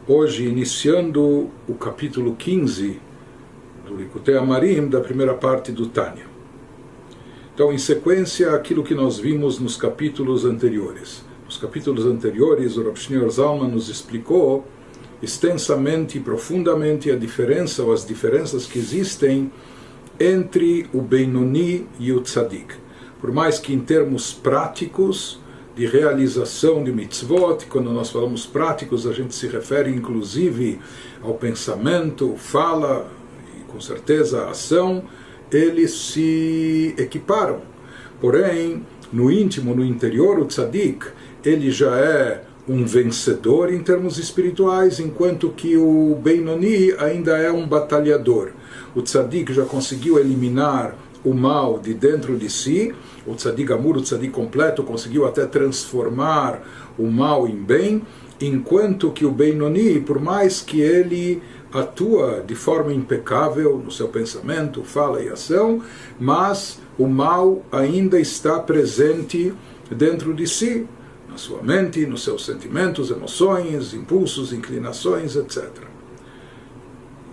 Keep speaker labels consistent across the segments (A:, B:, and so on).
A: Hoje, iniciando o capítulo 15 do Likutei Amarim, da primeira parte do Tânia. Então, em sequência, aquilo que nós vimos nos capítulos anteriores. Nos capítulos anteriores, o Rav Shneur Zalman nos explicou extensamente e profundamente a diferença ou as diferenças que existem entre o Beinoni e o Tzadik. Por mais que em termos práticos, de realização de mitzvot, quando nós falamos práticos, a gente se refere inclusive ao pensamento, fala e com certeza a ação, eles se equiparam. Porém, no íntimo, no interior, o Tzadik, ele já é um vencedor em termos espirituais, enquanto que o Beinoni ainda é um batalhador. O Tzadik já conseguiu eliminar o mal de dentro de si, o Tzadik Gamur, o Tzadik completo, conseguiu até transformar o mal em bem, enquanto que o Beinoni, por mais que ele atua de forma impecável no seu pensamento, fala e ação, mas o mal ainda está presente dentro de si, na sua mente, nos seus sentimentos, emoções, impulsos, inclinações, etc.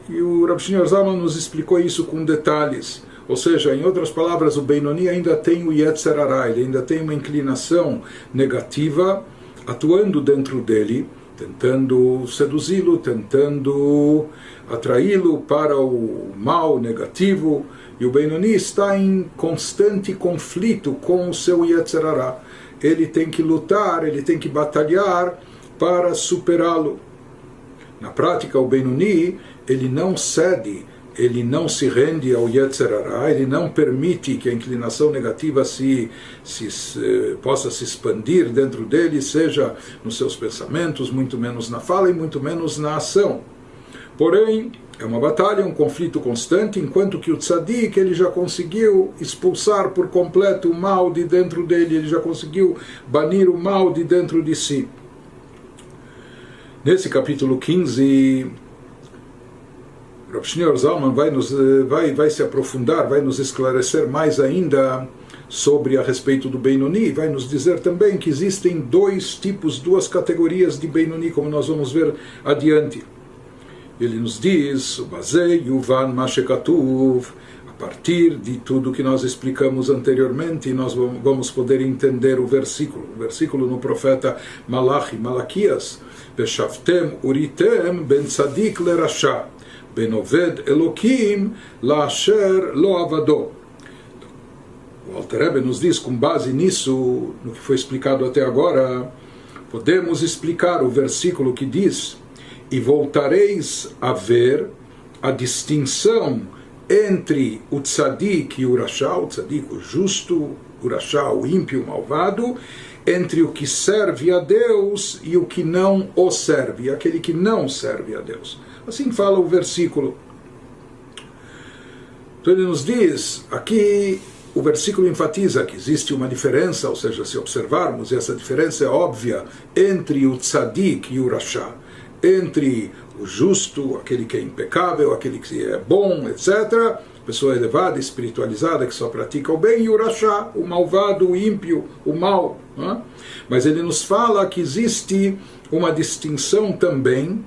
A: E o Rav Shneur Zalman nos explicou isso com detalhes. Ou seja, em outras palavras, o Beinoni ainda tem o Yetzer Hara, ele ainda tem uma inclinação negativa atuando dentro dele, tentando seduzi-lo, tentando atraí-lo para o mal negativo, e o Beinoni está em constante conflito com o seu Yetzer Hara. Ele tem que lutar, ele tem que batalhar para superá-lo. Na prática, o Beinoni, ele não cede, ele não se rende ao Yetzer Hara, ele não permite que a inclinação negativa possa se expandir dentro dele, seja nos seus pensamentos, muito menos na fala e muito menos na ação. Porém, é uma batalha, um conflito constante, enquanto que o Tzadik, ele já conseguiu expulsar por completo o mal de dentro dele, ele já conseguiu banir o mal de dentro de si. Nesse capítulo 15... Rav Shneur Zalman vai se aprofundar, vai nos esclarecer mais ainda sobre a respeito do Beinoni, vai nos dizer também que existem dois tipos, duas categorias de Beinoni, como nós vamos ver adiante. Ele nos diz, o Bazei Yuvan Mashekatuv, a partir de tudo que nós explicamos anteriormente, nós vamos poder entender o versículo no profeta Malaquias, Beshavtem Uritem Ben Tzadik Lerasha, Benoved Elokim Lasher Lo Avado. O Alter Rebbe nos diz, com base nisso, no que foi explicado até agora, podemos explicar o versículo que diz: e voltareis a ver a distinção entre o tzadik e o rasha, o tzadik, o justo, o rasha, o ímpio, o malvado, entre o que serve a Deus e o que não o serve, aquele que não serve a Deus. Assim fala o versículo. Então ele nos diz, aqui o versículo enfatiza que existe uma diferença, ou seja, se observarmos, essa diferença é óbvia entre o tzadik e o rasha, entre o justo, aquele que é impecável, aquele que é bom, etc., pessoa elevada, espiritualizada, que só pratica o bem, e o rasha, o malvado, o ímpio, o mal. Né? Mas ele nos fala que existe uma distinção também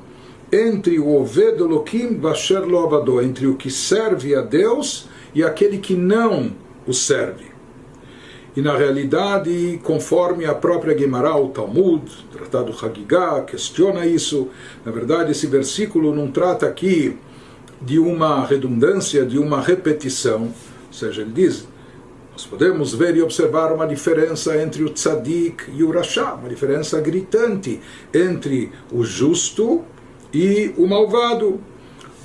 A: entre o Oved Elokim Vasher Lo Avado, entre o que serve a Deus e aquele que não o serve. E na realidade, conforme a própria Gemara, o Talmud, o Tratado Hagigah, questiona isso. Na verdade, esse versículo não trata aqui de uma redundância, de uma repetição. Ou seja, ele diz, nós podemos ver e observar uma diferença entre o Tzadik e o Rasha, uma diferença gritante entre o justo e o malvado.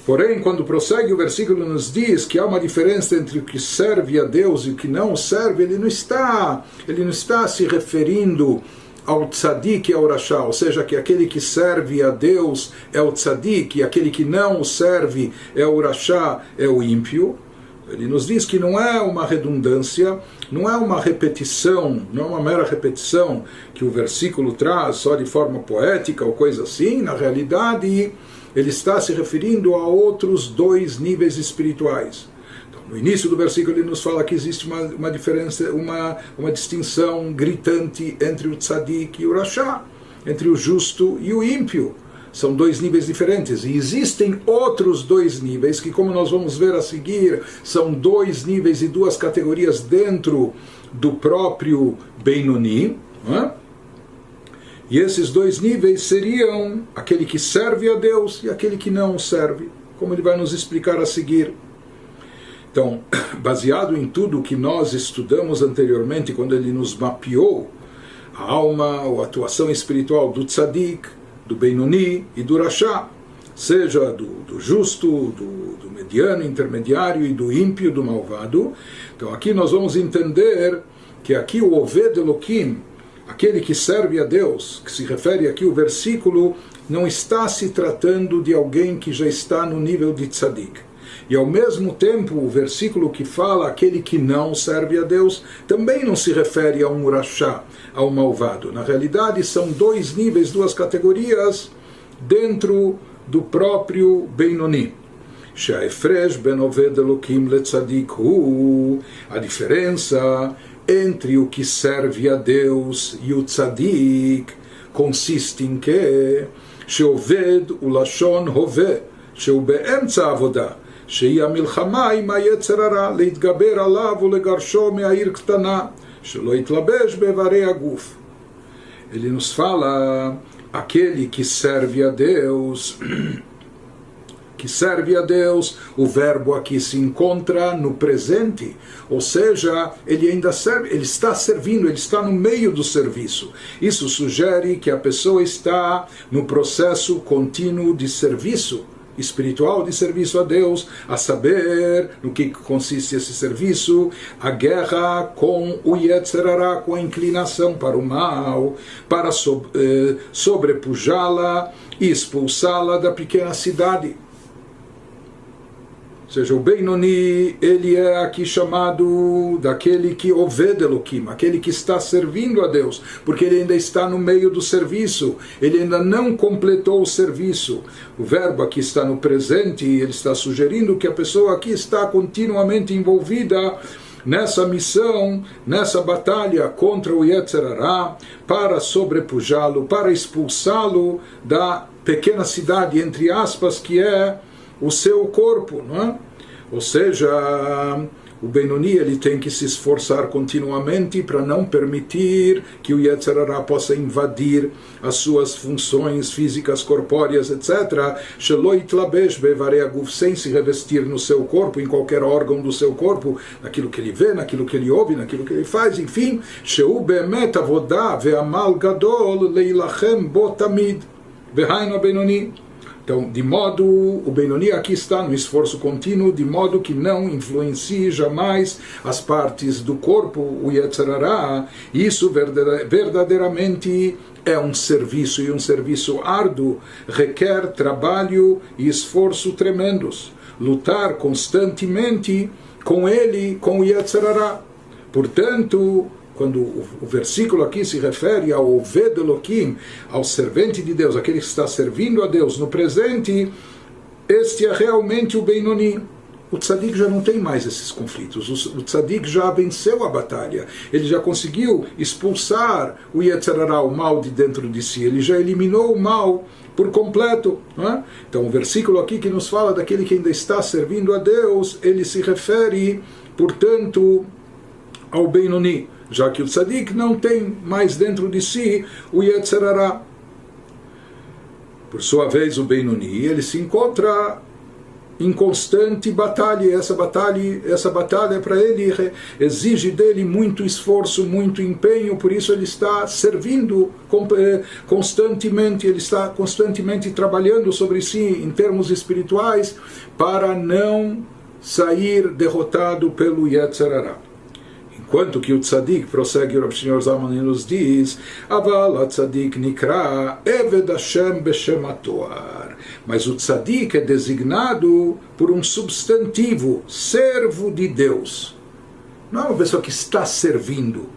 A: Porém, quando prossegue o versículo nos diz que há uma diferença entre o que serve a Deus e o que não serve, ele não está se referindo ao tzadik e ao rasha, ou seja, que aquele que serve a Deus é o tzadik e aquele que não o serve é o rasha, é o ímpio. Ele nos diz que não é uma redundância, não é uma repetição, não é uma mera repetição que o versículo traz só de forma poética ou coisa assim. Na realidade, ele está se referindo a outros dois níveis espirituais. Então, no início do versículo ele nos fala que existe uma diferença, uma distinção gritante entre o tzadik e o rasha, entre o justo e o ímpio. São dois níveis diferentes. E existem outros dois níveis que, como nós vamos ver a seguir, são dois níveis e duas categorias dentro do próprio Benoni. Não é? E esses dois níveis seriam aquele que serve a Deus e aquele que não serve, como ele vai nos explicar a seguir. Então, baseado em tudo que nós estudamos anteriormente, quando ele nos mapeou a alma ou a atuação espiritual do Tzadik, do Benoni e do Rasha, seja do justo, do mediano, intermediário e do ímpio, do malvado. Então aqui nós vamos entender que aqui o Oved Elokim, aquele que serve a Deus, que se refere aqui o versículo, não está se tratando de alguém que já está no nível de Tzadik. E ao mesmo tempo, o versículo que fala aquele que não serve a Deus, também não se refere a um Rasha, a um malvado. Na realidade, são dois níveis, duas categorias dentro do próprio Benoni. She'afresh ben Oved Elokim leTzadik hu, a diferença entre o que serve a Deus e o Tzadik consiste em que She'oved ulashon hove, she'u be'emtza avodah, she'hi המלחמה עם היצר הרע, להתגבר עליו ולגרשו מהעיר קטנה, שלא יתלבש באיברי הגוף. Ele nos fala aquele que serve a Deus, o verbo aqui se encontra no presente, ou seja, ele ainda serve, ele está servindo, ele está no meio do serviço. Isso sugere que a pessoa está no processo contínuo de serviço espiritual, de serviço a Deus, a saber no que consiste esse serviço, a guerra com o Yetzer Hara, com a inclinação para o mal, para sobrepujá-la e expulsá-la da pequena cidade. Ou seja, o Benoni, ele é aqui chamado daquele que Oved Elokim, aquele que está servindo a Deus, porque ele ainda está no meio do serviço, ele ainda não completou o serviço. O verbo aqui está no presente, e ele está sugerindo que a pessoa aqui está continuamente envolvida nessa missão, nessa batalha contra o Yetzer Hara, para sobrepujá-lo, para expulsá-lo da pequena cidade, entre aspas, que é o seu corpo, não é? Ou seja, o Benoni, ele tem que se esforçar continuamente para não permitir que o Yetzer Hara possa invadir as suas funções físicas, corpóreas, etc. Shelo yitlabesh be'evarei haguf, sem se revestir no seu corpo, em qualquer órgão do seu corpo, naquilo que ele vê, naquilo que ele ouve, naquilo que ele faz, enfim. Shehu be'emet avodah ve'amal gadol leilachem bo tamid ve'hainu Benoni. Então, de modo, o Benoni aqui está no esforço contínuo, de modo que não influencie jamais as partes do corpo, o Yetzer Hara. Isso verdadeiramente é um serviço, e um serviço árduo, requer trabalho e esforço tremendos. Lutar constantemente com ele, com o Yetzer Hara. Portanto, quando o versículo aqui se refere ao Oved Elokim, ao servente de Deus, aquele que está servindo a Deus no presente, este é realmente o Benoni. O Tzadik já não tem mais esses conflitos, o Tzadik já venceu a batalha, ele já conseguiu expulsar o Yetzer Hara, o mal de dentro de si, ele já eliminou o mal por completo, não é? Então o versículo aqui que nos fala daquele que ainda está servindo a Deus, ele se refere, portanto, ao Benoni, já que o Tzadik não tem mais dentro de si o Yetzer Hara. Por sua vez, o Benoni, ele se encontra em constante batalha, e essa batalha para ele exige dele muito esforço, muito empenho, por isso ele está servindo constantemente, ele está constantemente trabalhando sobre si em termos espirituais para não sair derrotado pelo Yetzer Hara. Enquanto que o Tzadik, prossegue o Senhor Zalman, nos diz, Aval Tzadik nikra Eved Hashem Beshem Atoar. Mas o Tzadik é designado por um substantivo, servo de Deus. Não é uma pessoa que está servindo,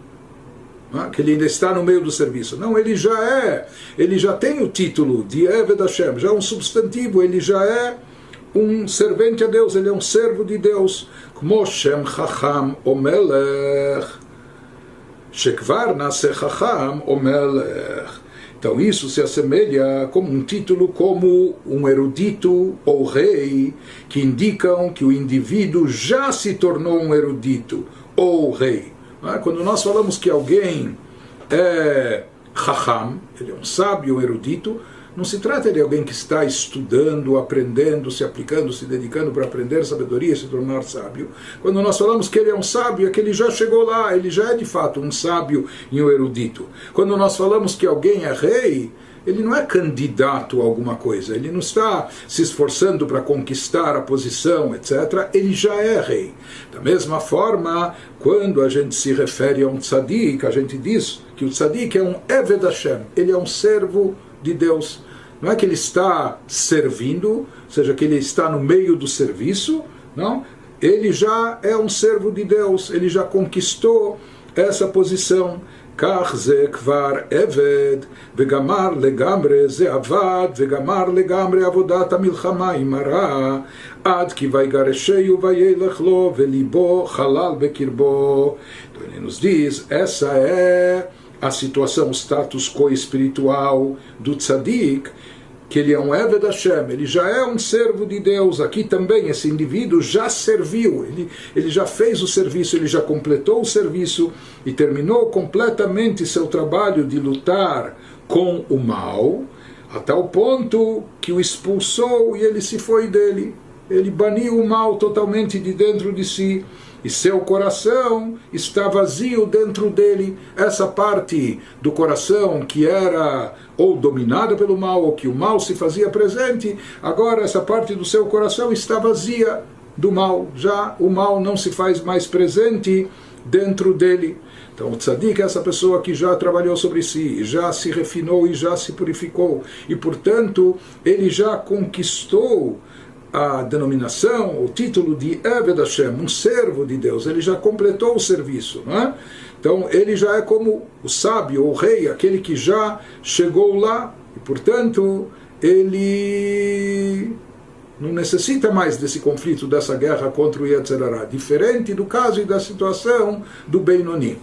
A: que ele ainda está no meio do serviço. Não, ele já tem o título de Eved Hashem, já é um substantivo, ele já é um servente a Deus, ele é um servo de Deus. Como Shem Chacham o Melech, Shekvar Naseh Chacham o Melech. Então isso se assemelha como um título como um erudito ou rei, que indicam que o indivíduo já se tornou um erudito ou rei. Quando nós falamos que alguém é Chacham, ele é um sábio, um erudito, não se trata de alguém que está estudando, aprendendo, se aplicando, se dedicando para aprender sabedoria e se tornar sábio. Quando nós falamos que ele é um sábio, é que ele já chegou lá, ele já é de fato um sábio e um erudito. Quando nós falamos que alguém é rei, ele não é candidato a alguma coisa, ele não está se esforçando para conquistar a posição, etc. Ele já é rei. Da mesma forma, quando a gente se refere a um tzadik, a gente diz que o tzadik é um Eved Hashem, ele é um servo de Deus. Não é que ele está servindo, ou seja, que ele está no meio do serviço, não. Ele já é um servo de Deus, ele já conquistou essa posição. כך זה כבר עבד, וגמר לגמרי זה עבד, וגמר לגמרי עבודת המלחמה עם הרע, עד כי ויגרשהו וילך לו, וליבו חלל בקרבו. Então ele nos diz, essa é a situação, o status quo espiritual do tzadik, que ele é um Eved Hashem, ele já é um servo de Deus. Aqui também esse indivíduo já serviu, ele já fez o serviço, ele já completou o serviço e terminou completamente seu trabalho de lutar com o mal, a tal ponto que o expulsou e ele se foi dele. Ele baniu o mal totalmente de dentro de si, e seu coração está vazio dentro dele. Essa parte do coração que era ou dominada pelo mal, ou que o mal se fazia presente, agora essa parte do seu coração está vazia do mal. Já o mal não se faz mais presente dentro dele. Então o tzadik é essa pessoa que já trabalhou sobre si, já se refinou e já se purificou, e portanto ele já conquistou a denominação, o título de Eved Hashem, um servo de Deus. Ele já completou o serviço, não é? Então ele já é como o sábio, o rei, aquele que já chegou lá, e portanto ele não necessita mais desse conflito, dessa guerra contra o Yetzer Hara, diferente do caso e da situação do Benoni.